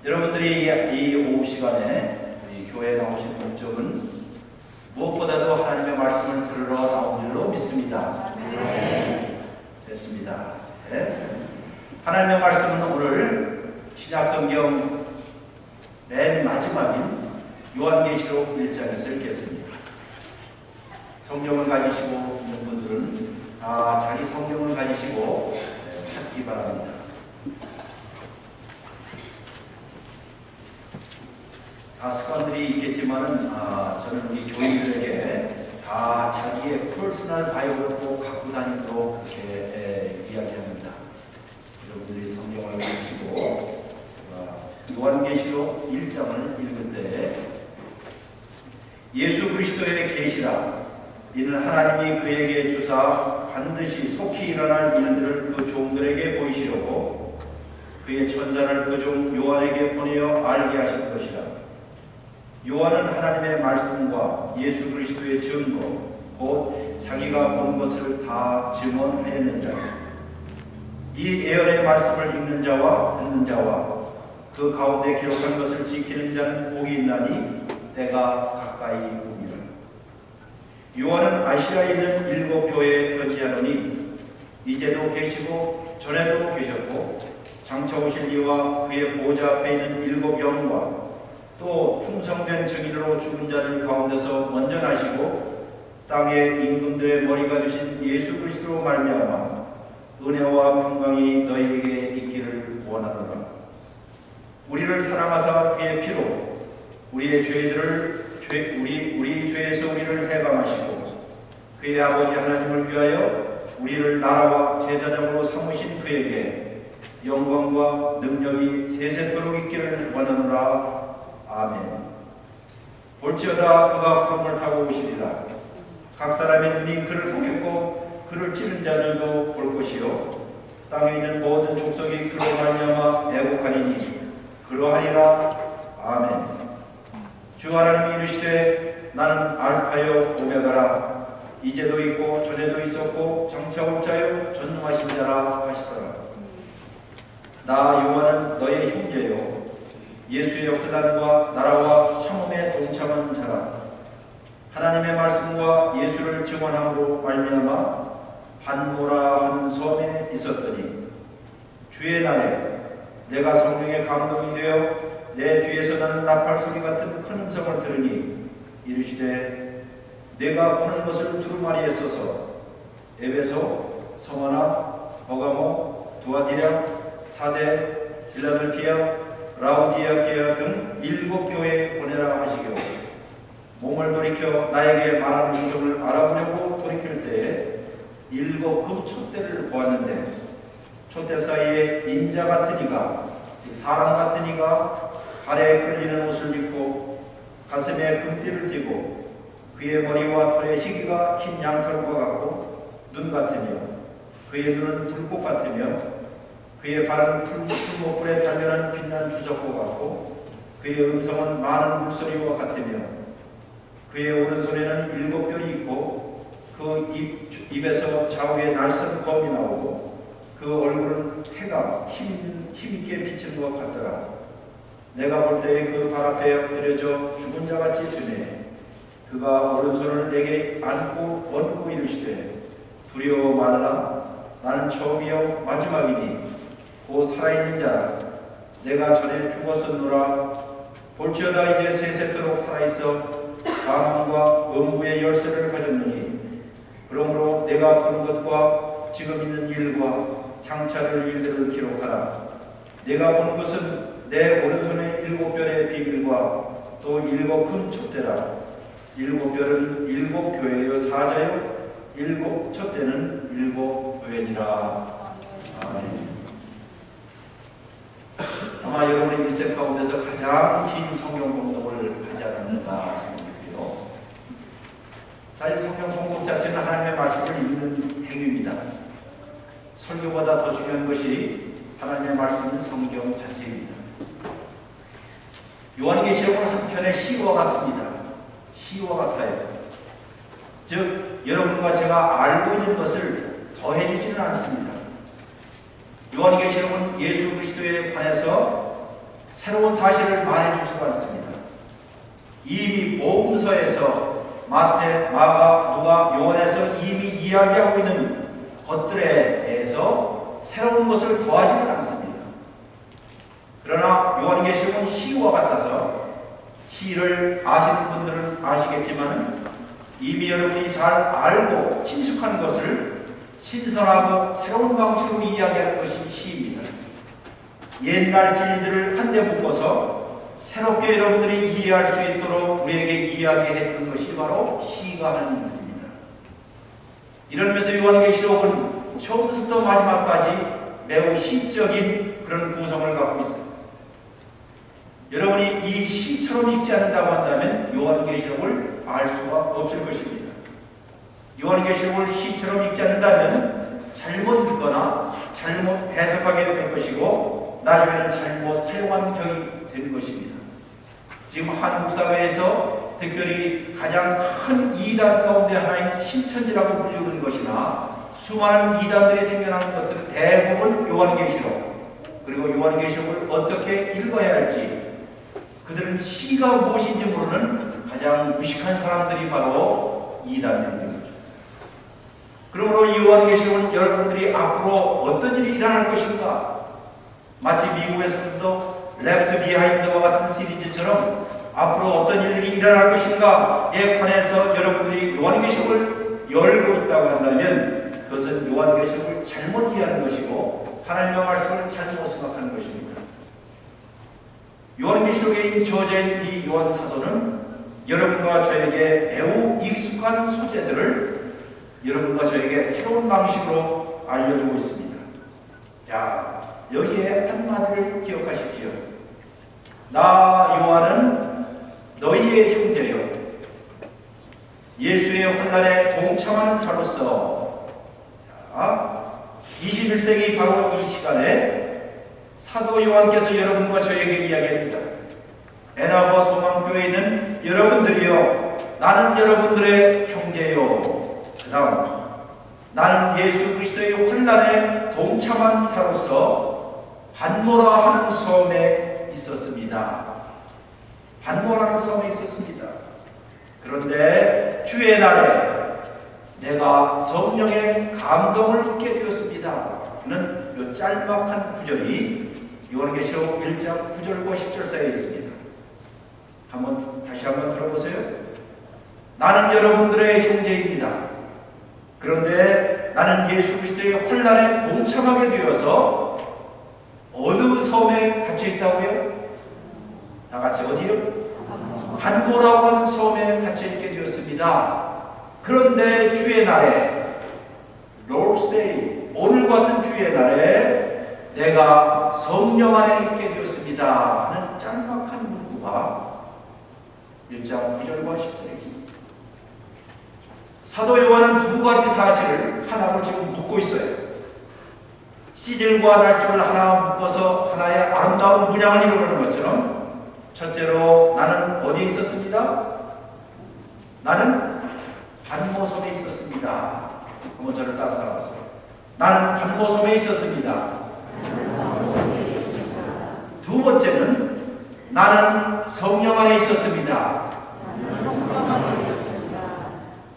여러분들이 이 오후 시간에 우리 교회에 나오신 목적은 무엇보다도 하나님의 말씀을 들으러 나온 줄로 믿습니다. 네. 됐습니다. 네. 하나님의 말씀은 오늘 신약성경 맨 마지막인 요한계시록 1장에서 읽겠습니다. 성경을 가지시고 있는 분들은 자기 성경을 가지시고 찾기 바랍니다. 습관들이 있겠지만은 저는 우리 교인들에게 다 자기의 퍼스널 바이블을 꼭 갖고 다니도록 그렇게 이야기합니다. 여러분들이 성경을 읽으시고 요한계시록 1장을 읽을 때 예수 그리스도의 계시라 이는 하나님이 그에게 주사 반드시 속히 일어날 일들을 그 종들에게 보이시려고 그의 천사를 그 종 요한에게 보내어 알게 하실 것이라. 요한은 하나님의 말씀과 예수 그리스도의 증거 곧 자기가 본 것을 다 증언하였는 자입니다. 이 예언의 말씀을 읽는 자와 듣는 자와 그 가운데 기록한 것을 지키는 자는 복이 있나니 때가 가까이 옵니다. 요한은 아시아에 있는 7 교회에 편지하노니 이제도 계시고 전에도 계셨고 장차 오실 이와 그의 보좌 앞에 있는 7 영과 또 충성된 증인으로 죽은 자들 가운데서 먼저 나시고 땅의 임금들의 머리가 되신 예수 그리스도로 말미암아 은혜와 평강이 너희에게 있기를 원하노라. 우리를 사랑하사 그의 피로 우리의 죄들을 우리 죄에서 우리를 해방하시고 그의 아버지 하나님을 위하여 우리를 나라와 제사장으로 삼으신 그에게 영광과 능력이 세세토록 있기를 원하노라. 아멘. 볼지어다 그가 구름을 타고 오시리라. 각 사람의 눈이 그를 보겠고 그를 찌른 자들도 볼 것이요 땅에 있는 모든 족속이 그로 말미암아 애곡하리니 그러하리라. 아멘. 주 하나님이 이르시되 나는 알파요 오메가라 이제도 있고 전에도 있었고 장차 올 자요 전능하신 자라 하시더라. 나 요한은 너의 형제요 예수의 환난과 나라와 참음에 동참한 자라. 하나님의 말씀과 예수를 증언함으로 말미암아 반모라 하는 섬에 있었더니 주의 날에 내가 성령의 감동이 되어 내 뒤에서 나는 나팔 소리 같은 큰 음성을 들으니 이르시되 내가 보는 것을 두루마리에 써서 에베소, 서머나, 버가모, 두아디라, 사데, 필라델피아, 라우디아게아 등 7 교회에 보내라 하시기로 몸을 돌이켜 나에게 말하는 음성을 알아보려고 돌이킬 때에 7 촛대를 보았는데 촛대 사이에 인자 같은 이가 즉 사람 같은 이가 발에 끌리는 옷을 입고 가슴에 금띠를 띠고 그의 머리와 털의 희귀가 흰 양털과 같고 눈 같으며 그의 눈은 불꽃 같으며 그의 발은 풀목불에 달려난 빛난 주석과 같고 그의 음성은 많은 물소리와 같으며 그의 오른손에는 7 뼈리 있고 그 입에서 좌우에 날선 검이 나오고 그 얼굴은 해가 힘있게 비치는 것 같더라. 내가 볼 때에 그 발 앞에 엎드려져 죽은 자같이 되네. 그가 오른손을 내게 안고 얹고 이르시되 두려워 말라. 나는 처음이요 마지막이니 곧 살아있는 자라. 내가 전에 죽었었노라. 볼지어다 이제 세세토록 살아있어 사망과 음부의 열쇠를 가졌느니 그러므로 내가 본 것과 지금 있는 일과 장차될 일들을 기록하라. 내가 본 것은 내 오른손의 7 별의 비밀과 또 7 큰 촛대라. 7 별은 7 교회여 사자요 7 촛대는 7 교회니라. 아멘. 아마 여러분의 일생 가운데서 가장 긴 성경 공독을 하지 않았는가 생각이 들어요. 사실 성경 공독 자체는 하나님의 말씀을 읽는 행위입니다. 설교보다 더 중요한 것이 하나님의 말씀은 성경 자체입니다. 요한계시록은 한편의 시와 같습니다. 시와 같아요. 즉 여러분과 제가 알고 있는 것을 더해주지는 않습니다. 요한계시록은 예수 그리스도에 관해서 새로운 사실을 말해주지도 않습니다. 이미 복음서에서 마태, 마가, 누가, 요한에서 이미 이야기하고 있는 것들에 대해서 새로운 것을 더하지는 않습니다. 그러나 요한계시록은 시와 같아서 시를 아시는 분들은 아시겠지만 이미 여러분이 잘 알고 친숙한 것을 신선하고 새로운 방식으로 이야기하는 것이 시입니다. 옛날 진리들을 한데 묶어서 새롭게 여러분들이 이해할 수 있도록 우리에게 이야기해 주는 것이 바로 시가 하는 일입니다. 이런 면에서 요한계시록은 처음부터 마지막까지 매우 시적인 그런 구성을 갖고 있습니다. 여러분이 이 시처럼 읽지 않는다고 한다면 요한계시록을 알 수가 없을 것입니다. 요한계시록을 시처럼 읽지 않는다면 잘못 읽거나 잘못 해석하게 될 것이고 나중에는 잘못 사용한 격이 되는 것입니다. 지금 한국 사회에서 특별히 가장 큰 이단 가운데 하나인 신천지라고 불리는 것이나 수많은 이단들이 생겨나는 것들은 대부분 요한계시록 그리고 요한계시록을 어떻게 읽어야 할지 그들은 시가 무엇인지 모르는 가장 무식한 사람들이 바로 이단들입니다. 그러므로 이 요한계시록은 여러분들이 앞으로 어떤 일이 일어날 것인가 마치 미국에서도 Left Behind와 같은 시리즈처럼 앞으로 어떤 일들이 일어날 것인가에 관해서 여러분들이 요한계시록을 열고 있다고 한다면 그것은 요한계시록을 잘못 이해하는 것이고 하나님의 말씀을 잘못 생각하는 것입니다. 요한계시록에 저자인 이 요한 사도는 여러분과 저에게 매우 익숙한 소재들을 여러분과 저에게 새로운 방식으로 알려주고 있습니다. 자, 여기에 한마디를 기억하십시오. 나 요한은 너희의 형제요 예수의 환난에 동참하는 자로서 21세기 바로 이 시간에 사도 요한께서 여러분과 저에게 이야기합니다. 애나버 소망교회에 있는 여러분들이요 나는 여러분들의 형제요 그 다음 나는 예수 그리스도의 환난에 동참한 자로서 반모라 하는 섬에 있었습니다. 반모라는 섬에 있었습니다. 그런데 주의 날에 내가 성령의 감동을 얻게 되었습니다. 는 이 짤막한 구절이 요한계시록 1장 9절과 10절 사이에 있습니다. 다시 한번 들어보세요. 나는 여러분들의 형제입니다. 그런데 나는 예수 그리스도의 환난에 동참하게 되어서 어느 섬에 갇혀 있다고요? 다 같이 어디요? 반모라고 하는 섬에 갇혀 있게 되었습니다. 그런데 주의 날에 Lord's Day 오늘 같은 주의 날에 내가 성령 안에 있게 되었습니다 하는 짤막한 문구가 1장 9절과 10절에 있습니다. 사도 요한은 두 가지 사실을 하나로 지금 묶고 있어요. 시절과 날짜를 하나 묶어서 하나의 아름다운 문양을 이루는 것처럼 첫째로 나는 어디에 있었습니다? 나는 반모섬에 있었습니다. 한번 저를 따라서 하세요. 나는 반모섬에 있었습니다. 두 번째는 나는 성령 안에 있었습니다.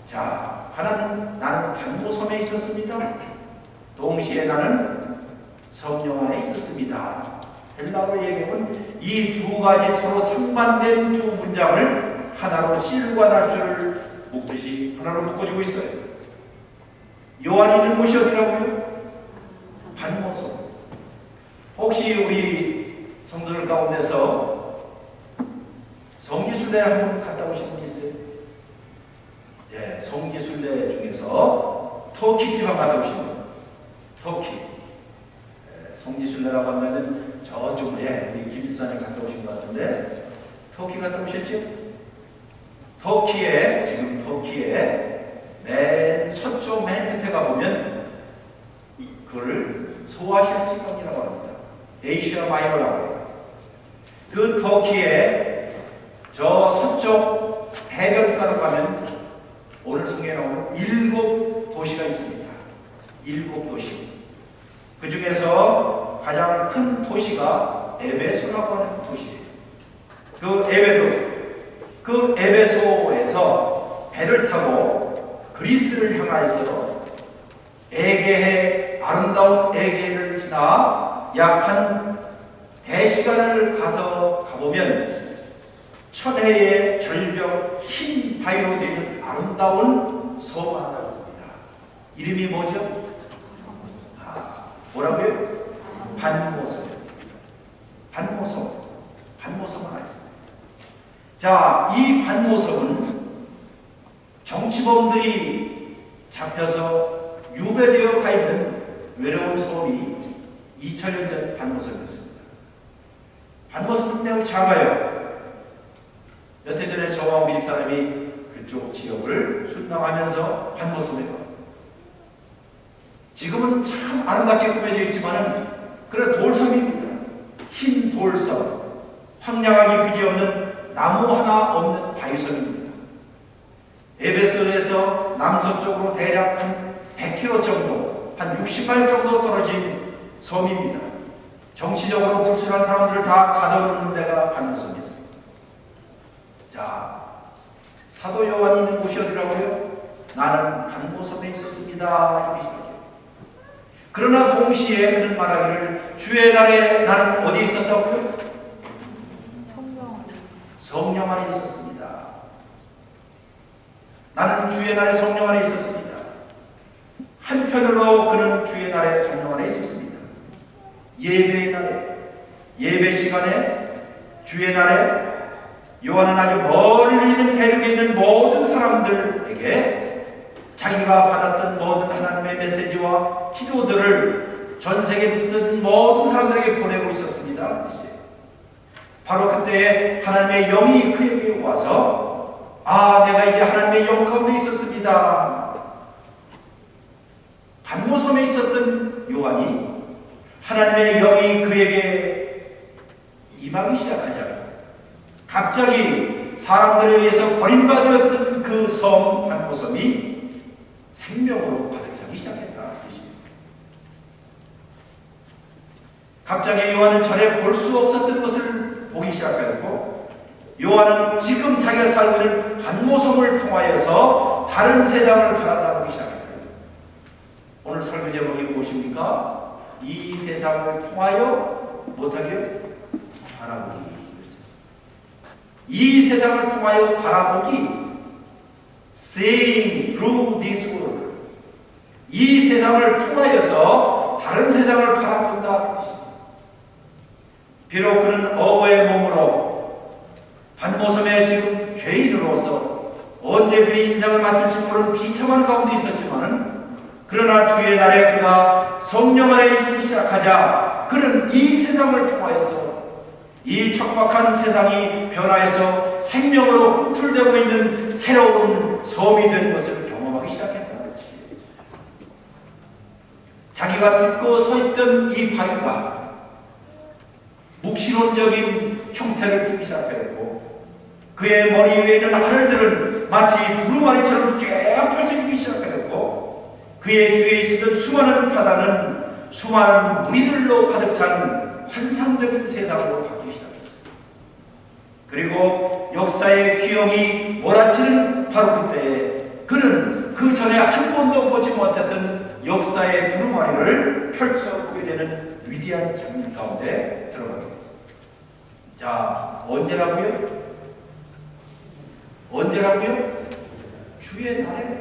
자, 하나는 나는 반모섬에 있었습니다. 동시에 나는 성령 안에 있었습니다. 헬라어로 얘기하면 이 두 가지 서로 상반된 두 문장을 하나로 시일과 날짜를 묶듯이 하나로 묶어지고 있어요. 요한이 있는 곳이 어디라고요? 반모섬. 혹시 우리 성도들 가운데서 성지순례 한번 갔다 오신 분 있어요? 네, 성지순례 중에서 터키 지방 갔다 오신 분. 터키. 성지순례라고 하면은 저쪽 우리 기리스탄에 갔다 오신 것 같은데 터키 갔다 오셨죠? 지금 터키에 맨 서쪽 맨 밑에 가보면 그걸 소아시아 지방이라고 합니다. 에이시아 마이너라고 해요. 그 터키에 저 서쪽 해변가로 가면 오늘 성경에 나오는 7도시가 있습니다. 7도시. 그 중에서 가장 큰 도시가 에베소라고 하는 도시예요. 그 에베소에서 배를 타고 그리스를 향하여서 에게해, 아름다운 에게해를 지나 약 한 대시간을 가보면 천혜의 절벽 흰 바위로 되는 아름다운 섬 하나가 있습니다. 이름이 뭐죠? 뭐라고요? 반모섬. 반모섬 하나 있습니다. 자, 이 반모섬은 정치범들이 잡혀서 유배되어 가 있는 외로운 섬이 2000년 전 반모섬이었습니다. 반모섬은 매우 작아요. 몇 해 전에 저와 우리 집사람이 그쪽 지역을 순방하면서 반모섬에 갔어요. 지금은 참 아름답게 꾸며져 있지만은 그런 돌섬입니다. 흰 돌섬, 황량하기 그지없는 나무 하나 없는 바위섬입니다. 에베소에서 남서쪽으로 대략 한 100km 정도, 한 60마일 정도 떨어진 섬입니다. 정치적으로 불순한 사람들을 다 가둬놓는 데가 반모섬이었어요. 자, 사도 요한이 있는 곳이 어디라고요? 나는 반모섬에 있었습니다. 이렇게 시작해요. 그러나 동시에 그는 말하기를 주의 날에 나는 어디에 있었다고요? 성령 안에 있었습니다. 나는 주의 날에 성령 안에 있었습니다. 한편으로 그는 주의 날에 성령 안에 있었습니다. 예배의 날에, 예배 시간에, 주의 날에 요한은 아주 멀리 있는 대륙에 있는 모든 사람들에게 자기가 받았던 모든 하나님의 메시지와 기도들을 전 세계에 있던 모든 사람들에게 보내고 있었습니다. 그 뜻이에요. 바로 그때에 하나님의 영이 그에게 와서 내가 이제 하나님의 영 가운데 있었습니다. 반모섬에 있었던 요한이 하나님의 영이 그에게 임하기 시작하자 갑자기 사람들에 의해서 버림받았던 그 섬 반모섬이 생명으로 가득 차기 시작했다. 갑자기 요한은 전에 볼 수 없었던 것을 보기 시작하였고 요한은 지금 자기가 살고 있는 반모섬을 통하여서 다른 세상을 바라보기 시작했다. 오늘 설교 제목이 무엇입니까? 이 세상을 통하여 못하게 바라보기. 이 세상을 통하여 바라보기. Seeing through this world. 이 세상을 통하여서 다른 세상을 바라본다. 그 뜻입니다. 비록 그는 어거의 몸으로 반모섬에 지금 죄인으로서 언제 그의 인생을 마칠지 모르는 비참한 가운데 있었지만은 그러나 주의 날에 그가 성령 안에 있기 시작하자 그는 이 세상을 통하여서 이 척박한 세상이 변화해서 생명으로 꿈틀대고 있는 새로운 섬이 된 것을 경험하기 시작했다는 뜻이에요. 자기가 듣고 서 있던 이 바위가 묵시론적인 형태를 띠기 시작했고 그의 머리 위에 있는 하늘들은 마치 두루마리처럼 쫙 펼쳐지기 시작했고 그의 주위에 있었던 수많은 바다는 수많은 무리들로 가득 찬 환상적인 세상으로 바뀌기 시작했습니다. 그리고 역사의 휘영이 몰아치는 바로 그때에 그는 그 전에 한 번도 보지 못했던 역사의 두루마리를 펼쳐보게 되는 위대한 장면 가운데 들어가게 됐습니다. 자, 언제라고요? 주의 날에.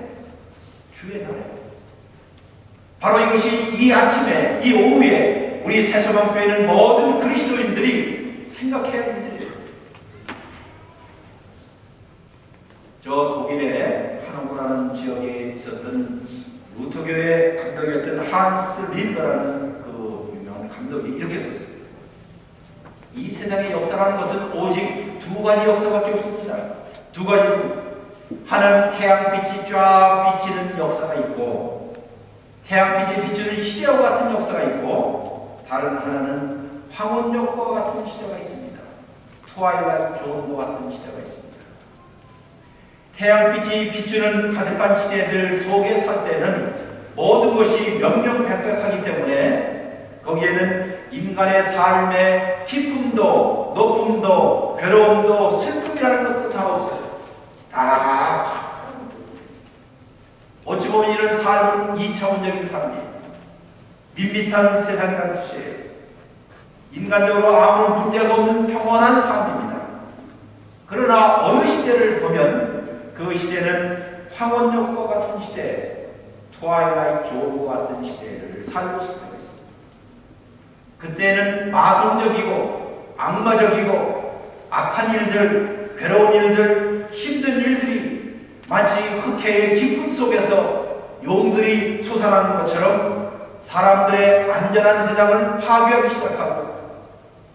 바로 이것이 이 아침에, 이 오후에 우리 새소망교회 있는 모든 그리스도인들이 생각해야 할 일이에요. 저 독일의 하노브라는 지역에 있었던 루터교회 감독이었던 한스 린더라는 그 유명한 감독이 이렇게 썼어요. 이 세상의 역사라는 것은 오직 두 가지 역사밖에 없습니다. 두 가지. 하나는 태양빛이 쫙 비치는 역사가 있고 태양빛이 비추는 시대와 같은 역사가 있고 다른 하나는 황혼역과 같은 시대가 있습니다. 트와일라이트 존과 같은 시대가 있습니다. 태양빛이 비추는 가득한 시대들 속에 살 때는 모든 것이 명명백백하기 때문에 거기에는 인간의 삶의 기쁨도 높음도 괴로움도 슬픔이라는 것도 다 없어요. 다 어찌 보면 이런 삶은 2차원적인 삶이에요. 밋밋한 세상이라는 뜻이에요. 인간적으로 아무 문제가 없는 평온한 삶입니다. 그러나 어느 시대를 보면 그 시대는 황혼역과 같은 시대, 트와일라이트 존과 같은 시대를 살고 있습니다. 그때는 마성적이고 악마적이고 악한 일들, 괴로운 일들, 힘든 일들이 마치 흑해의 깊음 속에서 용들이 솟아나는 것처럼 사람들의 안전한 세상을 파괴하기 시작하고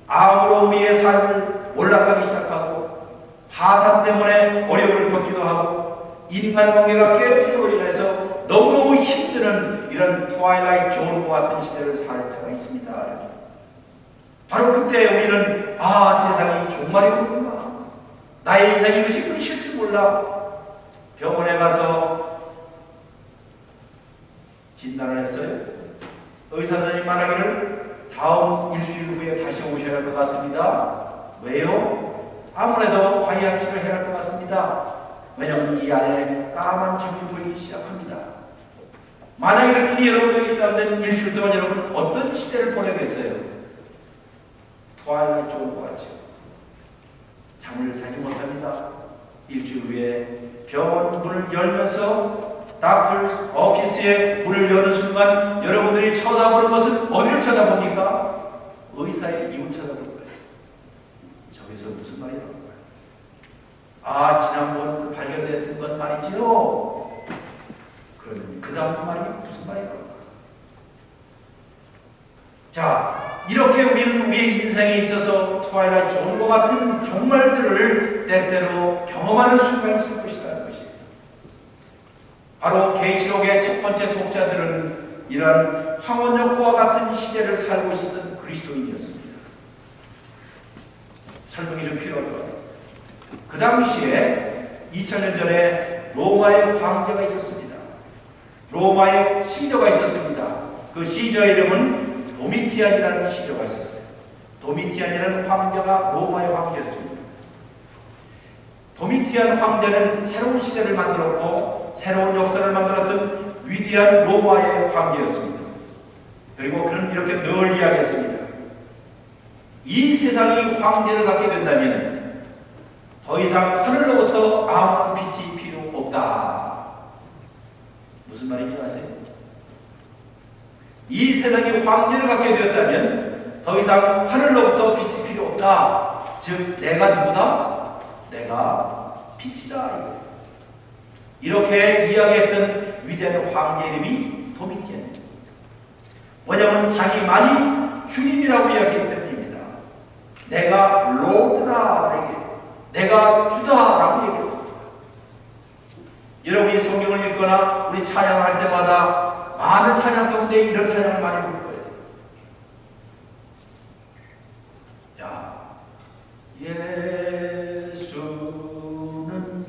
암으로 우리의 삶을 몰락하기 시작하고 파산 때문에 어려움을 겪기도 하고 인간관계가 깨짐으로 인해서 너무너무 힘드는 이런 트와일라이트 존과 같은 시대를 살 때가 있습니다. 바로 그때 우리는 세상이 종말이구나. 나의 인생이 이것이 끝일지 몰라. 병원에 가서 진단을 했어요. 의사 선생님 말하기를 다음 일주일 후에 다시 오셔야 할 것 같습니다. 왜요? 아무래도 바이옵시를 해야 할 것 같습니다. 왜냐하면 이 안에 까만 점이 보이기 시작합니다. 만약에 여러분이 있다면 일주일 동안 여러분 어떤 시대를 보내겠어요? 트와일라이트 존과 같이 잠을 자지 못합니다. 일주일 후에 병원 문을 열면서 닥터스 오피스에 문을 여는 순간 여러분들이 쳐다보는 것은 어디를 쳐다봅니까? 의사의 입을 쳐다보는 거예요. 저기서 무슨 말이 나오는 거예요? 지난번 발견됐던 건 말이지요. 그러면 그 다음 말이 무슨 말이 나오는 거예요? 자, 이렇게 우리는 우리의 인생에 있어서 트와일라이트 존과 같은 종말들을 때때로 경험하는 순간이 있을 것이라는 것이에요. 바로 계시록의 첫 번째 독자들은 이러한 황혼역과 같은 시대를 살고 있었던 그리스도인이었습니다. 설명이 좀 필요할 것 같아요. 그 당시에 2000년 전에 로마의 황제가 있었습니다. 로마의 시저가 있었습니다. 그 시저의 이름은 도미티안이라는 시저가 있었어요. 도미티안이라는 황제가 로마의 황제였습니다. 도미티안 황제는 새로운 시대를 만들었고 새로운 역사를 만들었던 위대한 로마의 황제였습니다. 그리고 그는 이렇게 늘 이야기했습니다. 이 세상이 황제를 갖게 된다면 더 이상 하늘로부터 아무런 빛이 필요 없다. 무슨 말인지 아세요? 이 세상이 황제를 갖게 되었다면 더 이상 하늘로부터 빛이 필요 없다. 즉 내가 누구다? 내가 빛이다. 이렇게 이야기했던 위대한 황제 이름이 도미티안입니다. 왜냐하면 자기만이 주님이라고 이야기했기 때문입니다. 내가 로드다. 내가 주다라고 얘기했습니다. 여러분이 성경을 읽거나 우리 찬양할 때마다 많은 찬양 가운데 이런 찬양을 많이 부를 거예요. 자, 예수는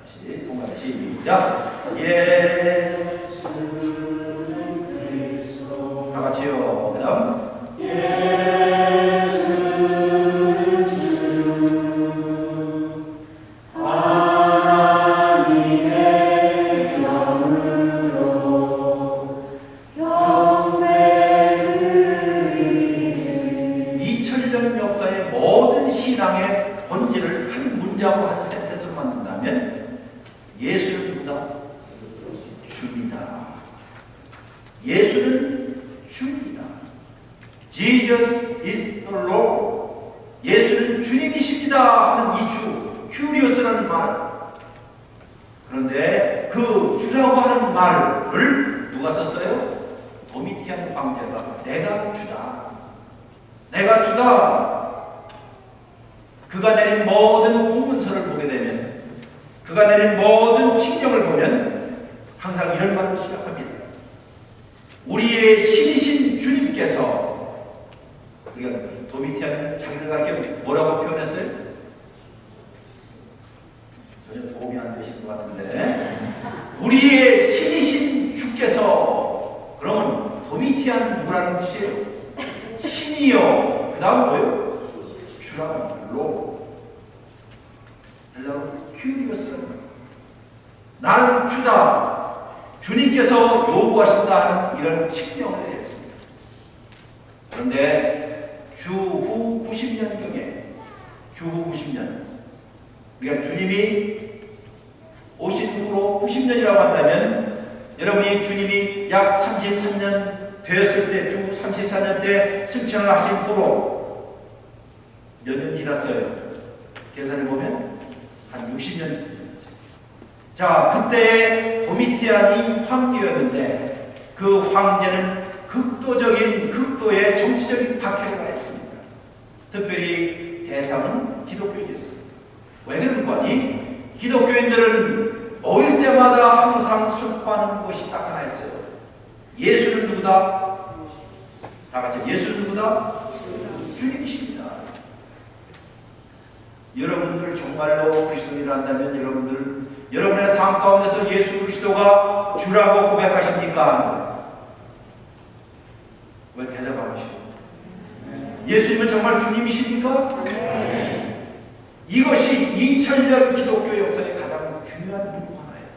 다시 성가대 시작. 예수는 그리스도. 다 같이요. 그다음 한 센텐스로 만든다면 예수는 누구다? 주입니다. 예수는 주입니다. Jesus is the Lord. 예수는 주님이십니다 하는 이 주, 큐리오스라는 말. 그런데 그 주라고 하는 말을 누가 썼어요? 도미티안 황제가 내가 주다. 내가 주다. 그가 내린 모든 공문서를 보게 되면, 그가 내린 모든 칙령을 보면 항상 이런 말로 시작합니다. 우리의 신이신 주님께서, 그러니까 도미티안은 자기를 가르쳐 뭐라고 표현했어요? 전혀 도움이 안 되실 것 같은데, 우리의 신이신 주께서, 그러면 도미티안 다음 뭐예요? 주라는 로. 큐리어스라는 거예요. 나는 주다. 주님께서 요구하신다 하는 이런 칙령을 했습니다. 그런데 주후 90년경에 주후 90년 우리가 주님이 오신 후로 90년이라고 한다면 여러분이 주님이 약 33년 되었을 때 주 34년 때 승천을 하신 후로 몇 년 지났어요? 계산해 보면 한 60년. 자, 그때 도미티안이 황제였는데 그 황제는 극도의 정치적인 박해를 가했습니다. 특별히 대상은 기독교인이었습니다. 왜 그런 거니? 기독교인들은 모일 때마다 항상 선포하는 것이 딱 하나 있어요. 예수는 누구다? 다 같이 예수는 누구다? 주님이십니다. 여러분들 정말로 그리스도인을 한다면 여러분의 삶 가운데서 예수 그리스도가 주라고 고백하십니까? 왜 대답 안 하시고? 예수님은 정말 주님이십니까? 네. 이것이 2000년 기독교 역사의 가장 중요한 부분 하나예요.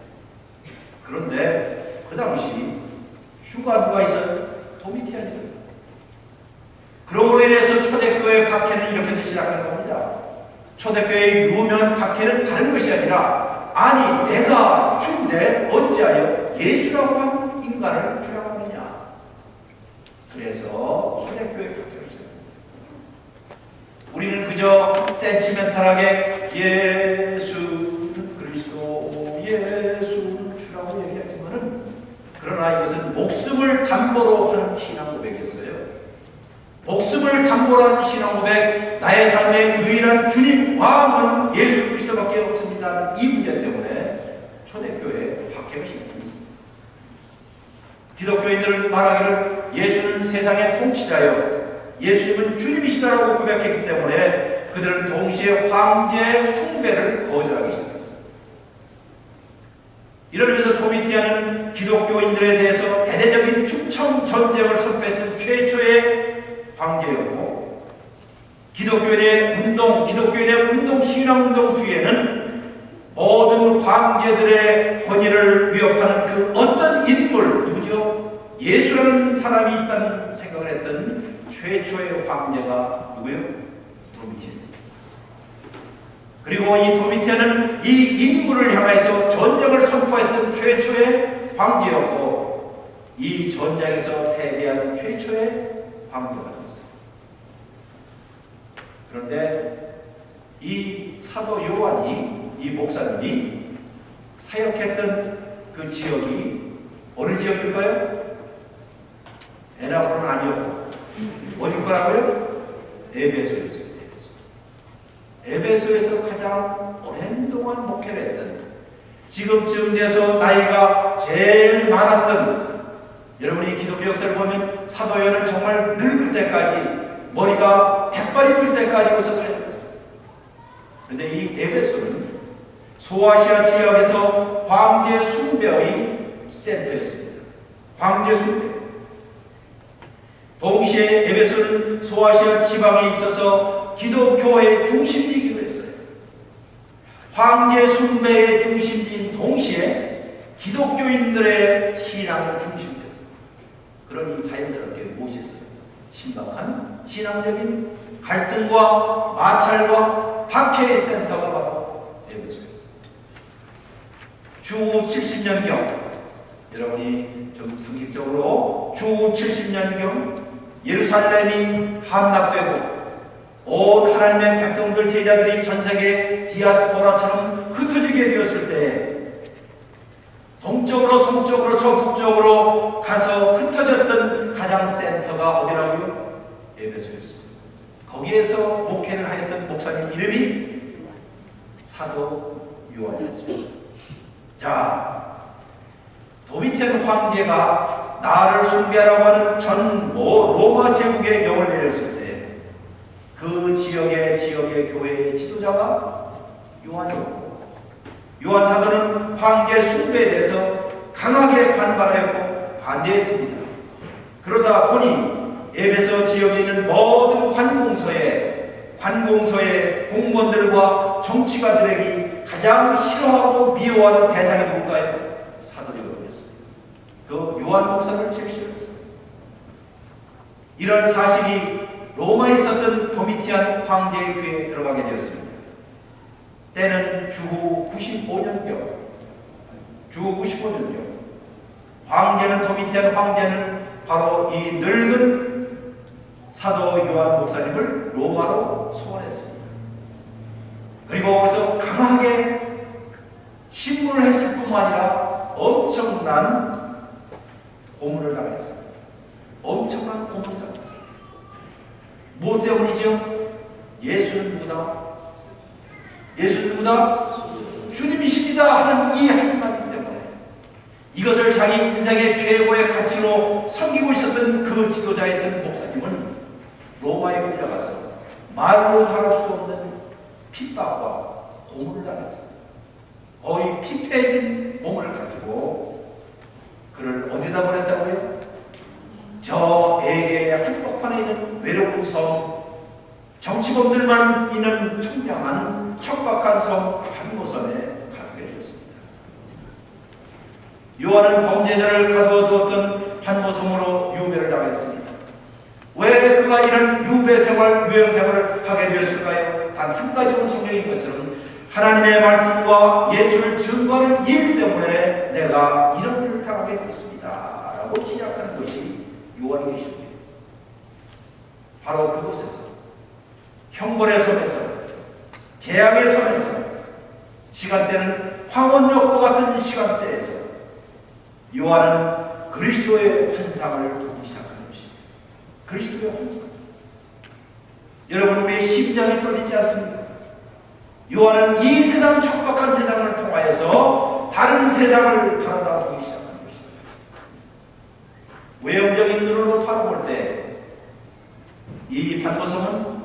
그런데 그 당시 주가 누가 있어요? 도미티안이에요. 그러므로 인해서 초대교회 박해는 이렇게 해서 시작한 겁니다. 초대교회의 유명 박해는 다른 것이 아니라 아니 내가 주인데 어찌하여 예수라고 한 인간을 주라고 하느냐. 그래서 초대교회 박해를 시작합니다. 우리는 그저 센티멘탈하게 예수는 그리스도 예수는 주라고 얘기하지만은 그러나 이것은 목숨을 담보로 하는 신앙 고백이었어요. 목숨을 담보로 하는 신앙 고백, 나의 삶의 유일한 주님 왕은 예수 그리스도밖에 없습니다. 이 문제 때문에 초대교회에 박해가 시작했습니다. 기독교인들은 말하기를 예수는 세상의 통치자여 예수님은 주님이시다라고 고백했기 때문에 그들은 동시에 황제 숭배를 거절하기 시작했습니다. 이러면서 도미티안은 기독교인들에 대해서 대대적인 충청 전쟁을 선포했던 최초의 황제였고 기독교인의 운동, 신앙운동 뒤에는 모든 황제들의 권위를 위협하는 그 어떤 인물, 누구죠? 예수라는 사람이 있다는 생각을 했던 최초의 황제가 누구예요? 도미티안입니다. 그리고 이 도미티안은 이 인물을 향해서 전쟁을 선포했던 최초의 황제였고 이 전쟁에서 패배한 최초의 황제가 됐어요. 그런데 이 사도 요한이, 이 목사님이 사역했던 그 지역이 어느 지역일까요? 에나브로는 아니었고 어딜 거라고요? 에베소였어요. 에베소에서 가장 오랜 동안 목회를 했던, 지금쯤 돼서 나이가 제일 많았던, 여러분이 기독교 역사를 보면 사도 요한은 정말 늙을 때까지, 머리가 백발이 들 때까지 거기서 사역했어요. 그런데 이 에베소는 소아시아 지역에서 황제 숭배의 센터였습니다. 황제 숭배. 동시에 에베소는 소아시아 지방에 있어서 기독교의 중심지이기도 했어요. 황제 숭배의 중심지인 동시에 기독교인들의 신앙의 중심지였어요. 그러니 자연스럽게 무엇이 있어요? 심각한 신앙적인 갈등과 마찰과 박해의 센터가 바로 에베소였어요. 주 70년경, 여러분이 좀 상식적으로 주 70년경 예루살렘이 함락되고 온 하나님의 백성들 제자들이 전세계 디아스포라처럼 흩어지게 되었을 때 동쪽으로 저 북쪽으로 가서 흩어졌던 가장 센터가 어디라고요? 에베소였습니다. 거기에서 목회를 하였던 목사님 이름이 사도 요한이었습니다. 자, 도미티안 황제가 나를 숭배하라고 하는 전 로마 제국의 영을 내렸을 때 그 지역의 교회의 지도자가 요한이었고, 요한 사도는 황제 숭배에 대해서 강하게 반발하였고 반대했습니다. 그러다 보니 에베소 지역에 있는 모든 관공서의 공무원들과 정치가들에게 가장 싫어하고 미워하는 대상이 누굴까요? 사도 요한이었습니다. 그 요한 목사를 제일 싫어했어요. 이런 사실이 로마에 있었던 도미티안 황제의 귀에 들어가게 되었습니다. 때는 주후 95년경. 도미티안 황제는 바로 이 늙은 사도 요한 목사님을 로마로 소환했습니다. 그리고 거기서 강하게 신문을 했을 뿐만 아니라 엄청난 고문을 당했습니다. 엄청난 고문을 당했습니다. 무엇 때문이죠? 예수는 누구다? 주님이십니다 하는 이 한마디 때문에 이것을 자기 인생의 최고의 가치로 섬기고 있었던 그 지도자였던 목사님은 로마에 끌려가서 말로 다룰 수 없는 핍박과 고문을 당했습니다. 거의 피폐해진 몸을 가지고 그를 어디다 보냈다고요? 저 에게의 한복판에 있는 외로운 섬, 정치범들만 있는 청량한 척박한 섬 판모섬에 가두게 되었습니다. 요한은 범죄자를 가두어두었던 판모섬으로 유배를 당했습니다. 왜 그가 이런 유배생활, 유형생활을 하게 되었을까요? 단 한 가지 성경인 것처럼 하나님의 말씀과 예수를 증거하는 일 때문에 내가 이런 일을 당하게 되었습니다 라고 시작하는 것이 요한계시록입니다. 바로 그곳에서 형벌의 섬에서 재앙의 섬에서 시간대는 황혼역과 같은 시간대에서 요한은 그리스도의 환상을 보기 시작하는 것입니다. 그리스도의 환상. 여러분, 우리의 심장이 떨리지 않습니까? 요한은 이 세상 척박한 세상을 통하여서 다른 세상을 바라다 보기 시작하는 것입니다. 외형적인 눈으로 바라볼 때 이 판모섬은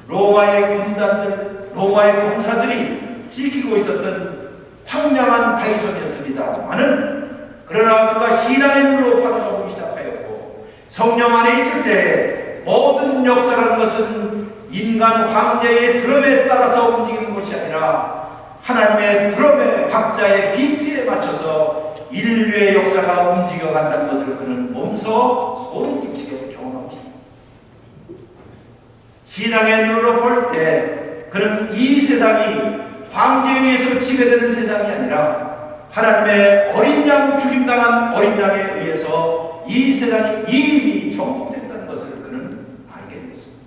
로마의 군단들, 로마의 병사들이 지키고 있었던 황량한 바위섬이었습니다만은 그러나 그가 신앙의 눈으로 바라보기 시작하였고 성령 안에 있을 때 모든 역사라는 것은 인간 황제의 드럼에 따라서 움직이는 것이 아니라 하나님의 드럼의 박자의 비트에 맞춰서 인류의 역사가 움직여간다는 것을 그는 몸소 소름 끼치게 경험하고 있습니다. 신앙의 눈으로 볼 때 그는 이 세상이 황제에 의해서 지배되는 세상이 아니라 하나님의 어린 양, 죽임당한 어린 양에 의해서 이 세상이 이미 정복됐다는 것을 그는 알게 되었습니다.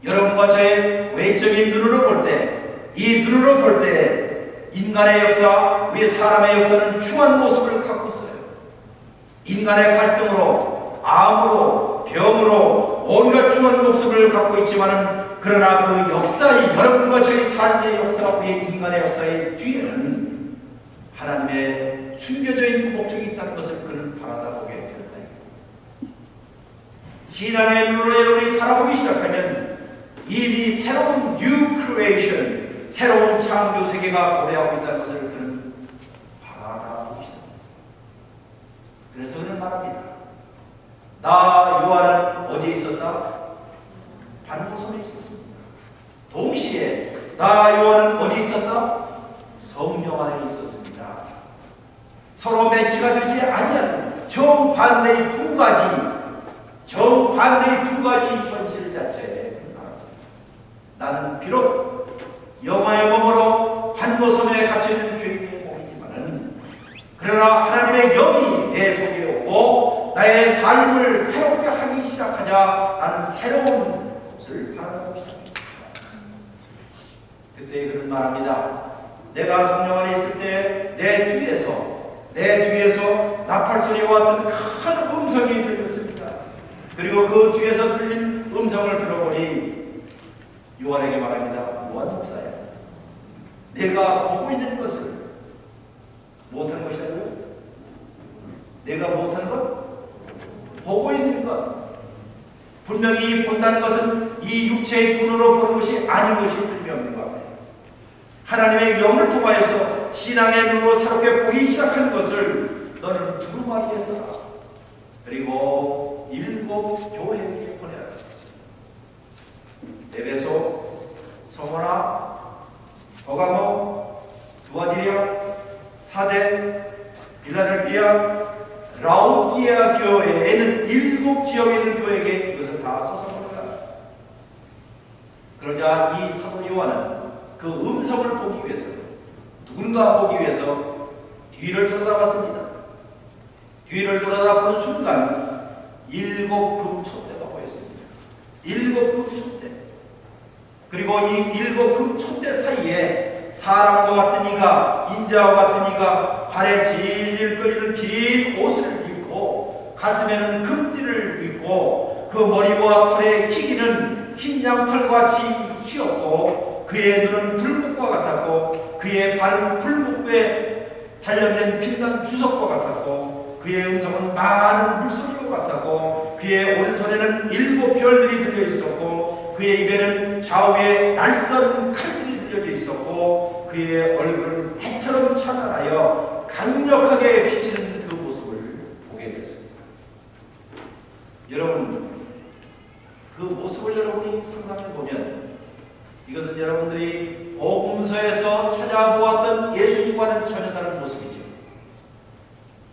여러분과 저의 외적인 눈으로 볼 때, 이 눈으로 볼 때 인간의 역사, 우리 사람의 역사는 추한 모습을 갖고 있어요. 인간의 갈등으로, 암으로, 병으로 온갖 추한 모습을 갖고 있지만은 그러나 그 역사의, 여러분과 저희 삶의 역사, 우리 인간의 역사의 뒤에는 하나님의 숨겨져 있는 목적이 있다는 것을 그는 바라보게 되었다. 신앙의 눈으로 여러분이 바라보기 시작하면 이미 새로운 New Creation, 새로운 창조 세계가 도래하고 있다는 것을 그는 바라보기 시작했습니다. 그래서 그는 말합니다. 나 요한은 어디에 있었다? 판모섬에 있었습니다. 동시에 나 요한은 어디 있었다? 성령 안에 있었습니다. 서로 매치가 되지 아니하는 정반대의 두 가지 현실 자체에 나왔습니다. 나는 비록 영화의 몸으로 판모섬에 갇혀있는 죄인의 몸이지만은 그러나 하나님의 영이 내 속에 오고 나의 삶을 새롭게 하기 시작하자 나는 새로운 것을 바라보기 시작했습니다. 그때 그는 말합니다. 내가 성령 안에 있을 때 내 뒤에서 나팔소리와 같은 큰 음성이 들렸습니다. 그리고 그 뒤에서 들린 음성을 들어보니 요한에게 말합니다. 요한 목사야, 내가 보고 있는 것을 못하는 것이라고요? 내가 못하는 것? 보고 있는 것. 분명히 본다는 것은 이 육체의 눈으로 보는 것이 아닌 것이 분명한 것 같아요. 하나님의 영을 통하여서 신앙의 눈으로 새롭게 보기 시작한 것을 너는 두루마리에서 그리고 7 교회에게 보내라. 에베소, 서머나, 버가모, 두아디리아, 사대, 빌라델피아, 라오디게아 교회에는 7 지역에 있는 교회에게 이것을 다 써서 보내놨습니다. 그러자 이 사도 요한은 그 음성을 보기 위해서, 누군가 보기 위해서 뒤를 돌아봤습니다. 뒤를 돌아다보는 순간 7 금촛대가 보였습니다. 7 금촛대. 그리고 이 7 금촛대 사이에 사람과 같은 이가, 인자와 같은 이가 발에 질질 끌리는 긴 옷을 입고 가슴에는 금띠를 입고 그 머리와 털에 희기는 흰 양털같이 휘었고 그의 눈은 불꽃과 같았고 그의 발은 불목에 단련된 빛난 주석과 같았고 그의 음성은 많은 물소리와 같았고 그의 오른손에는 7 별들이 들려 있었고 그의 입에는 좌우에 날선 칼들이 들려져 있었고 그의 얼굴은 해처럼 찬란하여 강력하게 비치는 그 모습을 보게 되었습니다. 여러분, 그 모습을 여러분이 상상해 보면 이것은 여러분들이 복음서에서 찾아보았던 예수님과는 전혀 다른 모습이죠.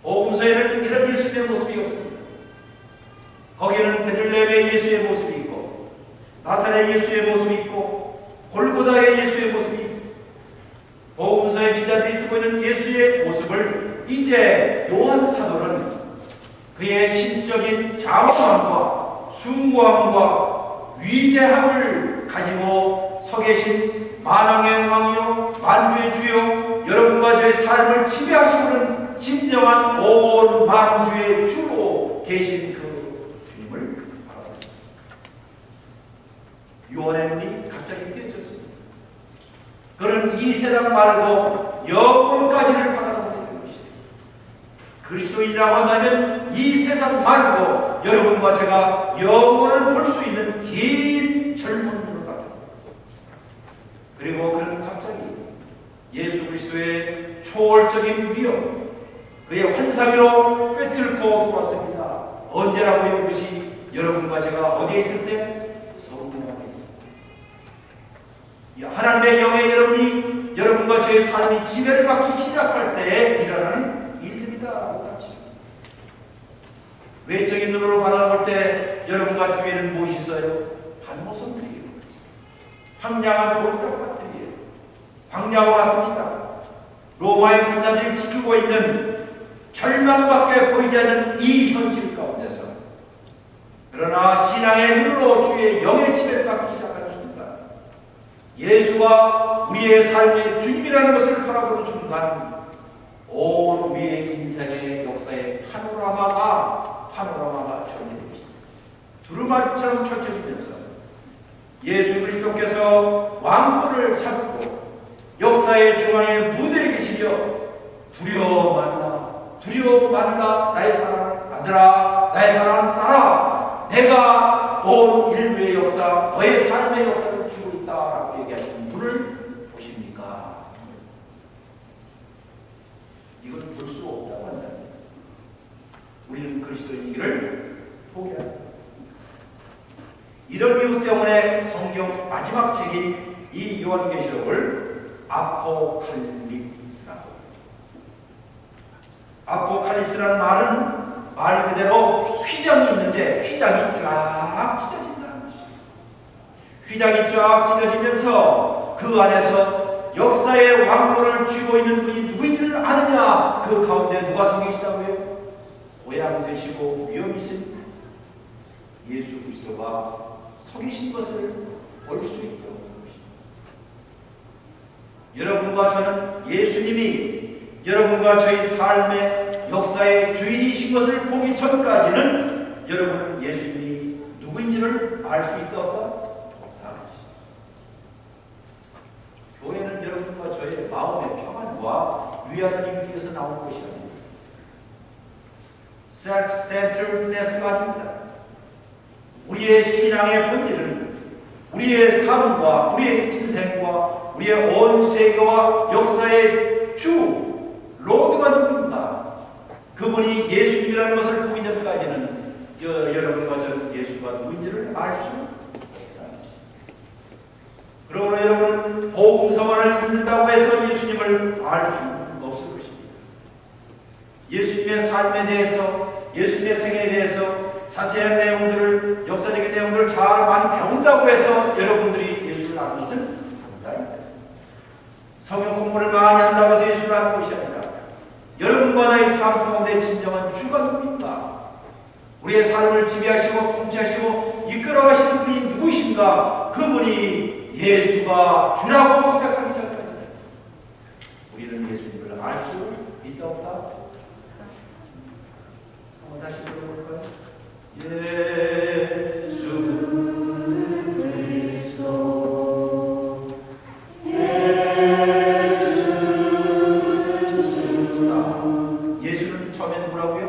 복음서에는 이런 예수님의 모습이 없습니다. 거기에는 베들레헴의 예수의 모습이 있고 나사렛 예수의 모습이 있고 골고다의 예수의 모습이 있습니다. 복음서의 기자들이 쓰고 있는 예수의 모습을 이제 요한 사도는 그의 신적인 장엄함과 숭고함과 위대함을 가지고 서 계신 만왕의 왕이요 만주의 주요 여러분과 저의 삶을 지배하시는 진정한 온 만주의 주로 계신 그 주님을 바라봅니다. 요한의 눈이 갑자기 띄어졌습니다. 그는 이 세상 말고 영혼까지를 바라보게 된 것입니다. 그리스도인이라고 한다면 이 세상 말고 여러분과 제가 영혼을 볼 수 있는 긴 젊은 눈을 갖게 됩니다. 그리고 그는 갑자기 예수 그리스도의 초월적인 위엄, 그의 환상으로 꿰뚫고 보았습니다. 언제라고요? 그것이 여러분과 제가 어디에 있을 때? 성령 안에 있습니다. 하나님의 영에 여러분과 저의 삶이 지배를 받기 시작할 때에 일어나는 일들이다. 외적인 눈으로 바라볼 때 여러분과 주위에는 무엇이 있어요? 반모섬들이에요. 황량한 돌짝밭들이에요. 광야와 같습니다. 로마의 군사들이 지키고 있는 절망밖에 보이지 않는 이 현실 가운데서 그러나 신앙의 눈으로 주의 영의 지배를 받기 시작하는 순간 예수가 우리의 삶의 주님이라는 것을 바라보는 순간 온 우리의 인생의 역사의 파노라마가 전해지고 있습니다. 두루마리처럼 펼쳐지면서 예수 그리스도께서 왕권을 잡고 역사의 중앙에 무대에 계시며 두려워 말라 나의 사랑하는 아들아 나의 사랑하는 딸아 내가 온 인류의 역사 너의 삶의 역사를 주고 있다라고 얘기하시는 분을 보십니까? 이걸 볼 수 없다고 한다면 우리는 그리스도인이기를 포기하자. 이런 이유 때문에 성경 마지막 책인 이 요한계시록을 아포칼립스라는 말은 말 그대로 휘장이 있는데 휘장이 쫙 찢어진다는 뜻이에요. 휘장이 쫙 찢어지면서 그 안에서 역사의 왕권을 쥐고 있는 분이 누구인지를 아느냐? 그 가운데 누가 서 계시다고요? 고향 되시고 위엄이신 예수 그리스도가 서 계신 것을 볼 수 있도록 것입니다. 여러분과 저는 예수님이 여러분과 저희 삶의 역사의 주인이신 것을 보기 전까지는 여러분은 예수님이 누구인지를 알 수 있다 없다? 교회는 여러분과 저의 마음의 평안과 위안을 입기 위해서 나온 것이 아닙니다. self-centeredness가 아닙니다. 우리의 신앙의 본질은 우리의 삶과 우리의 인생과 우리의 온 세계와 역사의 주 로드가 누구인가? 그분이 예수님이라는 것을 보기 전까지는 여러분과 저는 예수가 누구인지를 알 수 없다는 것입니다. 그러므로 여러분 복음서만을 읽는다고 해서 예수님을 알 수 없을 것입니다. 예수님의 삶에 대해서, 예수님의 생애에 대해서 자세한 내용들을, 역사적인 내용들을 잘 많이 배운다고 해서 여러분들이 예수를 아는 것은 아니다. 성경 공부를 많이 한다고 해서 예수를 아는 것이 아니라 여러분과 나의 삶 가운데 진정한 주가 누구인가? 우리의 삶을 지배하시고 통치하시고 이끌어가시는 분이 누구신가? 그분이 예수가 주라고 고백하기 전까지 우리는 예수님을 알 수 있다 없다? 한번 다시 불러볼까요? 예수 그리스도 예수는 처음에는 뭐라고요?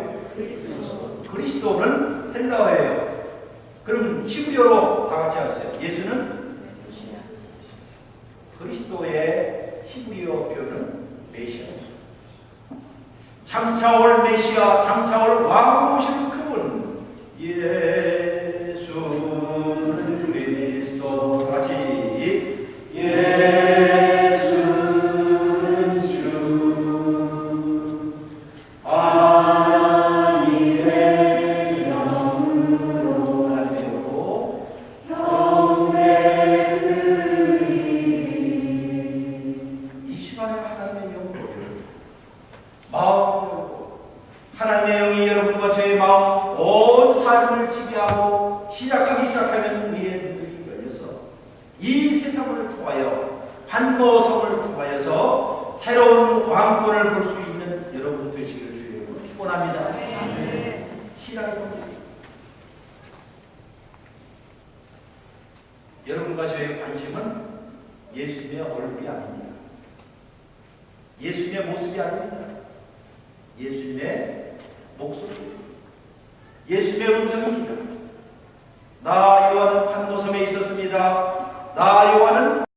그리스도는 헬라어예요. 그럼 히브리어로 다 같이 하세요. 예수는 그리스도의 히브리어 표현은 메시아. 장차 올 메시아, 장차 올 왕으로 오시는 그분. 예수는 그리스도. 같이 예수는 주. 하나님의 영으로 경배드리니. 이 시간에 하나님의 영으로 마음으로 하나님의 영이 여러분과 저의 마음 온 삶을 지배하고 시작하면 우리의 눈이 열려서 이 세상을 통하여 반모성을 통하여서 새로운 왕권을 볼 수 있는 여러분 되시기를 주님으로 축원합니다. 신앙의 문제. 여러분과 저의 관심은 예수님의 얼굴이 아닙니다. 예수님의 모습이 아닙니다. 예수님의 목소리, 예수님의 음성입니다.